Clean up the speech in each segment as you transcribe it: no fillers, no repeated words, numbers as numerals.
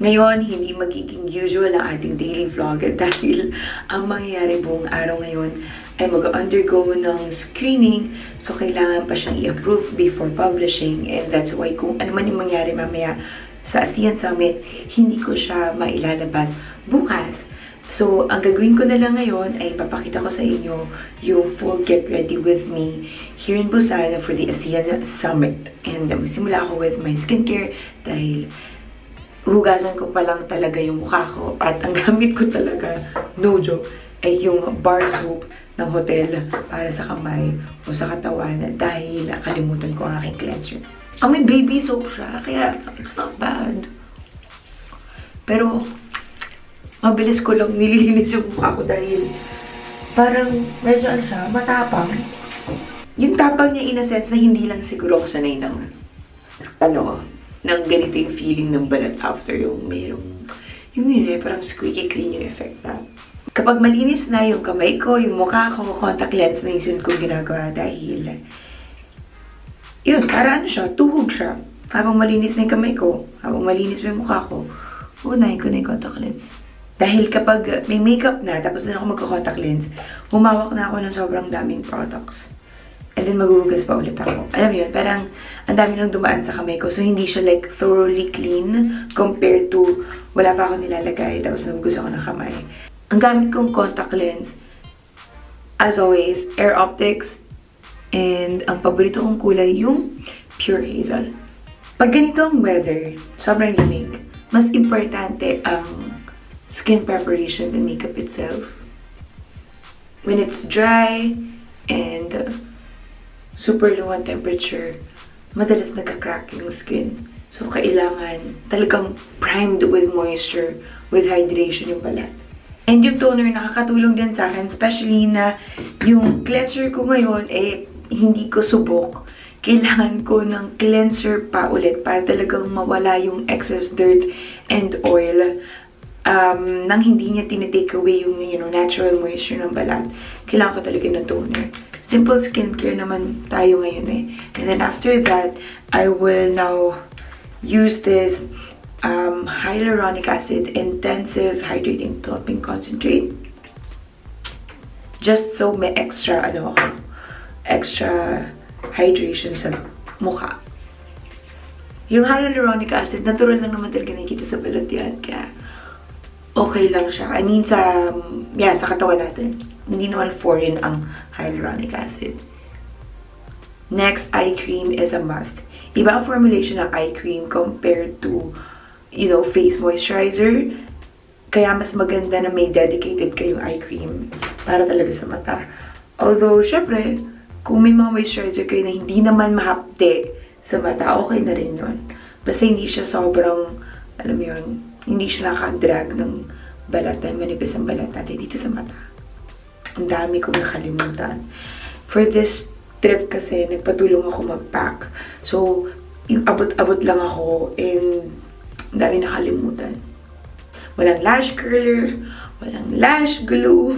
Ngayon, hindi magiging usual ang ating daily vlog dahil ang mangyayari buong araw ngayon ay mag-undergo ng screening. So, kailangan pa siyang i-approve before publishing. And that's why kung ano man yung mangyari mamaya sa ASEAN Summit, hindi ko siya mailalabas bukas. So, ang gagawin ko na lang ngayon ay papakita ko sa inyo yung full get ready with me here in Busan for the ASEAN Summit. And magsimula ako with my skincare dahil hugasan ko pa lang talaga yung mukha ko at ang gamit ko talaga, no joke, ay yung bar soap ng hotel para sa kamay o sa katawan dahil nakalimutan ko ang aking cleanser. May baby soap siya, kaya it's not bad. Pero, mabilis ko lang nililinis yung mukha ko dahil parang medyo siya, matapang. Yung tapang niya in a sense na hindi lang siguro ako sanay ng ng ganito yung feeling ng balat after yung mayroong yung yun parang squeaky clean yung effect na. Kapag malinis na yung kamay ko, yung mukha ko, contact lens na yung kong ginagawa dahil yun, para siya, tuhog siya. Habang malinis na yung kamay ko, habang malinis na yung mukha ko, unahin ko na yung contact lens. Dahil kapag may makeup na, tapos na ako magka-contact lens, humawak na ako ng sobrang daming products. And then maghuhugas pa ulit ako. Alam mo yun, parang ang dami nang dumaan sa kamay ko. So, hindi siya like thoroughly clean compared to wala pa ako nilalagay tapos nagugas ako ng kamay. Ang gamit kong contact lens, as always, Air Optics. And ang paborito kong kulay, yung Pure Hazel. Pag ganito ang weather, sobrang lamig, mas importante ang skin preparation than makeup itself. When it's dry and super low ang temperature, madalas nagka-crack yung skin. So, kailangan talagang primed with moisture, with hydration yung balat. And yung toner nakakatulong din sa akin, especially na yung cleanser ko ngayon, hindi ko subok. Kailangan ko ng cleanser pa ulit para talagang mawala yung excess dirt and oil nang hindi niya tinitake away yung natural moisture ng balat. Kailangan ko talaga ng toner. Simple skincare naman tayo ngayon And then after that, I will now use this hyaluronic acid intensive hydrating plumping concentrate. Just so may extra extra hydration sa mukha. Yung hyaluronic acid, natural lang naman talaga nakikita sa balat yan. Kaya okay lang siya. I mean, sa katawan natin. Hindi naman foreign ang hyaluronic acid. Next, eye cream is a must. Iba ang formulation ng eye cream compared to, face moisturizer. Kaya mas maganda na may dedicated kayong eye cream para talaga sa mata. Although, syempre, kung may mga moisturizer kayo na hindi naman mahapte sa mata, okay na rin yun. Basta hindi siya sobrang, alam mo yun, hindi siya nakadrag ng balat dahil manipis ang balat natin dito sa mata. Ang dami kong nakalimutan. For this trip kasi, nagpatulong ako mag-pack. So, yung abot-abot lang ako and ang dami nakalimutan. Walang lash curler, walang lash glue,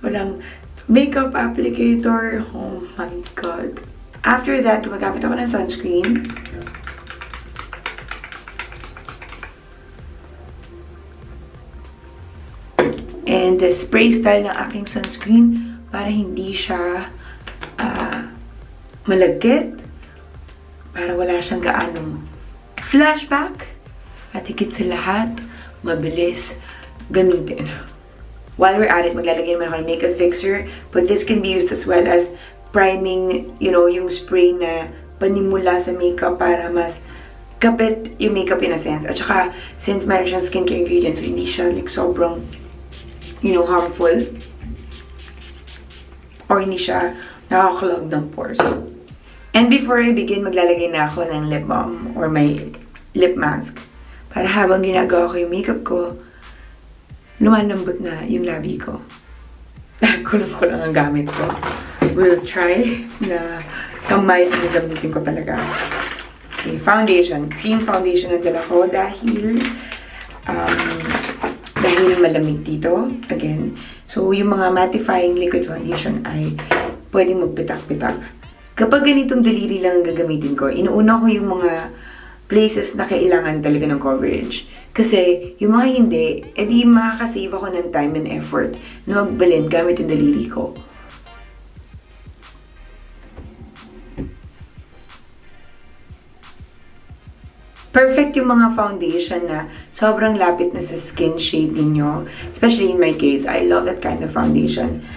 walang makeup applicator. Oh my God. After that, gumagamit ako ng sunscreen. And the spray style ng aking sunscreen para hindi siya malagkit, para wala siyang gaanong flashback, at higit sa lahat, mabilis gamitin. While we're at it, maglalagay naman ako ng makeup fixer, but this can be used as well as priming, yung spray na panimula sa makeup para mas kapit yung makeup in a sense. At saka, since meron siyang skincare ingredients, so hindi siya like sobrang harmful. Or hindi siya nakakaklag ng pores. And before I begin, maglalagay na ako ng lip balm or my lip mask. Para habang ginagawa ko yung makeup ko, lumalambot na yung labi ko. Kulang-kulang ang gamit ko. We'll try na kamay na gamitin ko talaga. Okay, foundation. Cream foundation ang dala ko dahil malamig dito. Again. So, yung mga mattifying liquid foundation ay pwedeng magpitak-pitak. Kapag ganitong daliri lang ang gagamitin ko, inuuna ko yung mga places na kailangan talaga ng coverage. Kasi, yung mga hindi, edi makakasave ako ng time and effort na mag-blend gamit yung daliri ko. Perfect yung mga foundation na sobrang lapit na sa skin shade ninyo. Especially in my case, I love that kind of foundation.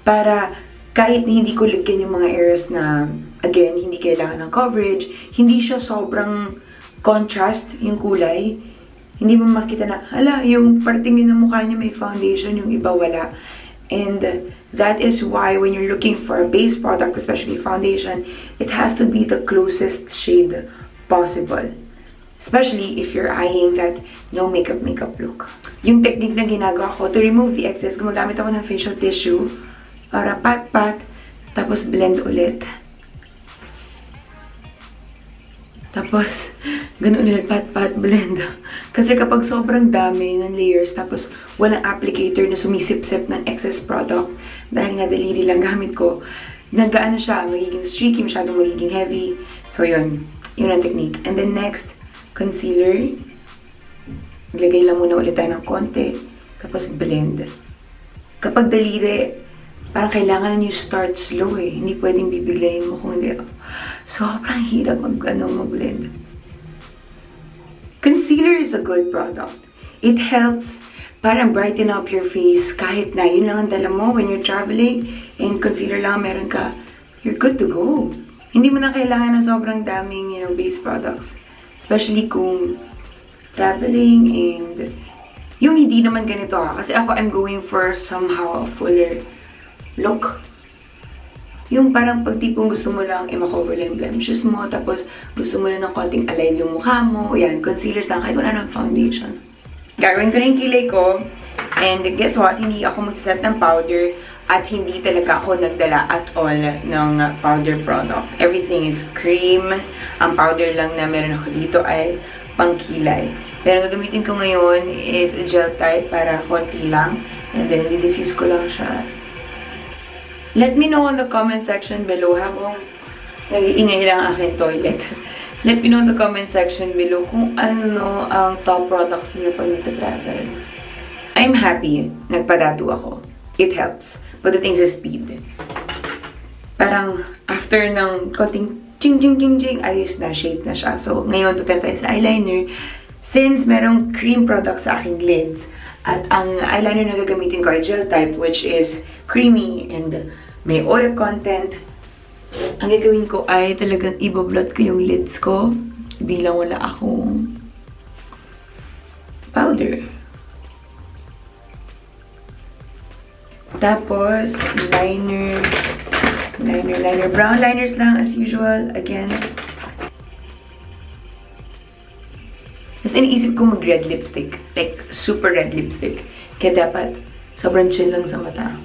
Para kahit hindi ko ligyan yung mga areas na, again, hindi kailangan ng coverage, hindi siya sobrang contrast yung kulay. Hindi mo makita na, hala, yung parting yun ng mukha niya may foundation, yung iba wala. And that is why when you're looking for a base product, especially foundation, it has to be the closest shade possible. Especially if you're eyeing that no makeup look. Yung technique na ginagawa ko, to remove the excess, gumagamit ako ng facial tissue para pat-pat, tapos blend ulit. Tapos, ganun ulit, pat-pat, blend. Kasi kapag sobrang dami ng layers, tapos walang applicator na sumisip-sip ng excess product, dahil nga daliri lang gamit ko, naggaan na siya, magiging streaky, masyadong magiging heavy. So yun ang technique. And then next, concealer. Maglagay lang muna ulit tayo ng konti, tapos blend. Kapag daliri, parang kailangan you start slow eh. Hindi pwedeng bibiglayin mo kung hindi. Sobrang hirap mag-blend. Concealer is a good product. It helps parang brighten up your face kahit na yun lang ang dala mo when you're traveling and concealer lang meron ka, you're good to go. Hindi mo na kailangan ng sobrang daming, base products. Especially kung traveling and yung hindi naman ganito Kasi ako, I'm going for somehow a fuller look. Yung parang pag tipong gusto mo lang i-makover lang yung blemishes mo, tapos gusto mo lang ng konting alive yung mukha mo, yan, concealers lang, kahit wala ng foundation. Gagawin ko rin yung kilay ko, and guess what, hindi ako magsaset ng powder, at hindi talaga ako nagdala at all ng powder product. Everything is cream. Ang powder lang na meron ako dito ay pangkilay. Pero ang gagamitin ko ngayon is a gel type para konti lang, and then di-diffuse ko lang siya. Let me know in the comment section below habang nag-iingay lang ang aking toilet. Let me know in the comment section below kung ano ang top products niyo pag nagta-travel. I'm happy. Nagpadatu ako. It helps. But the thing is speed. Parang after ng konting ching, ayos na, shape na siya. So ngayon, pupunta tayo sa eyeliner. Since merong cream product sa aking lids, at ang eyeliner na gagamitin ko ay gel type, which is creamy and may oil content. Ang gagawin ko ay talagang ibablot ko yung lids ko bilang wala akong powder. Tapos, liner. Brown liners lang as usual. Again. Tapos iniisip ko mag-red lipstick. Like, super red lipstick. Kaya dapat, sobrang chill lang sa mata.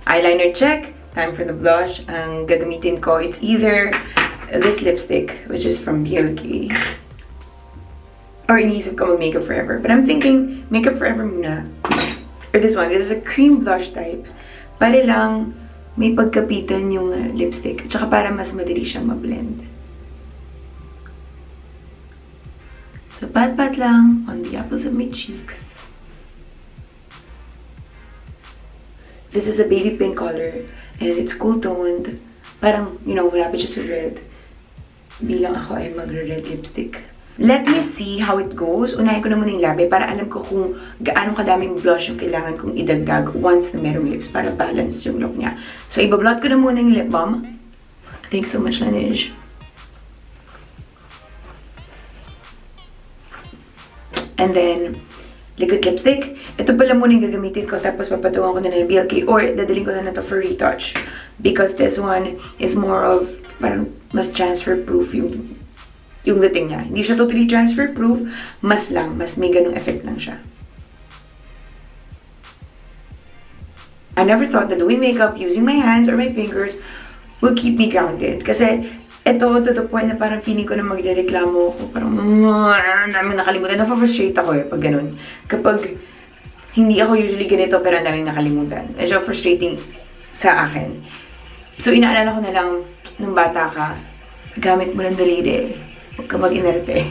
Eyeliner check. Time for the blush. Ang gagamitin ko, it's either this lipstick, which is from BLK. Or iniisip ko mag-Makeup Forever. But I'm thinking, Makeup Forever muna. Or this one. This is a cream blush type. Para lang may pagkapitan yung lipstick. At saka para mas madali siyang ma-blend. So, pat-pat lang on the apples of my cheeks. This is a baby pink color. And it's cool-toned. Parang, malapit siya sa red. Bilang ako ay magre-red lipstick. Let me see how it goes. Unahin ko na muna yung labi para alam ko kung gaano kadaming blush yung kailangan kong idagdag once na merong lips para balance yung look niya. So, ibablot ko na muna yung lip balm. Thanks so much, Laneige. And then, liquid lipstick. Ito pala muna yung gagamitin ko, tapos papatungan ko na ng BLK or dadaling ko na to for retouch. Because this one is more of, parang mas transfer-proof yung dating niya. Hindi siya totally transfer-proof, mas may ganung effect lang siya. I never thought that doing makeup using my hands or my fingers would keep me grounded. Kasi, ito, to the point na parang feeling ko na magrereklamo ako. Parang, ang daming nakalimutan. Na-frustrate ako pag ganun. Kapag hindi ako usually ganito, pero ang daming nakalimutan. Medyo frustrating sa akin. So, inaalala ko na lang, nung bata ka, gamit mo ng daliri. Huwag ka mag-inerte.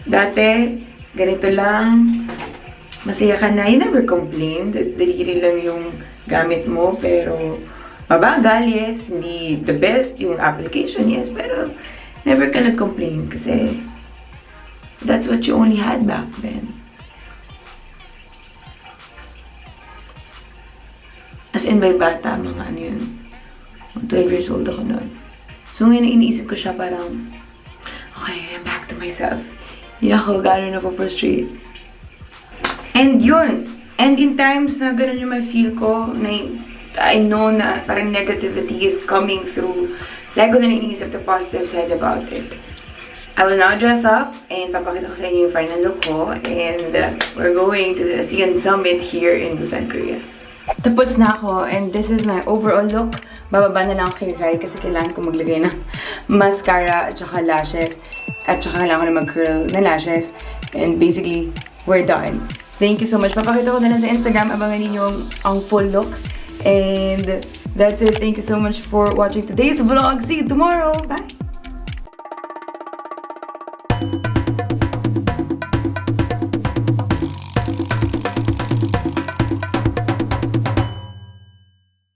Dati, ganito lang, masaya ka na. You never complained. Daliri lang yung gamit mo, pero mabagal, yes. Hindi the best yung application, yes. Pero never ka nag-complain kasi that's what you only had back then. As in, by bata, mga ano yun. 12 years old ako noon. So, ngayon iniisip ko siya parang, okay, I'm back to myself. Hindi ako gano'n na frustrate. And yun. And in times na gano'n yung ma-feel ko, na I know na parang negativity is coming through, lagi ko na iniisip the positive side about it. I will now dress up and papakita ko sa inyo yung final look ko. And we're going to the ASEAN Summit here in Busan, Korea. Tapos na ako, and this is my overall look. Bababa na lang kay Rai kasi kailangan ko maglagay ng mascara at saka lashes. At saka kailangan ko na mag-curl na lashes. And basically, we're done. Thank you so much. Papakita ko na lang sa Instagram. Abangan ninyo ang full look. And that's it. Thank you so much for watching today's vlog. See you tomorrow. Bye!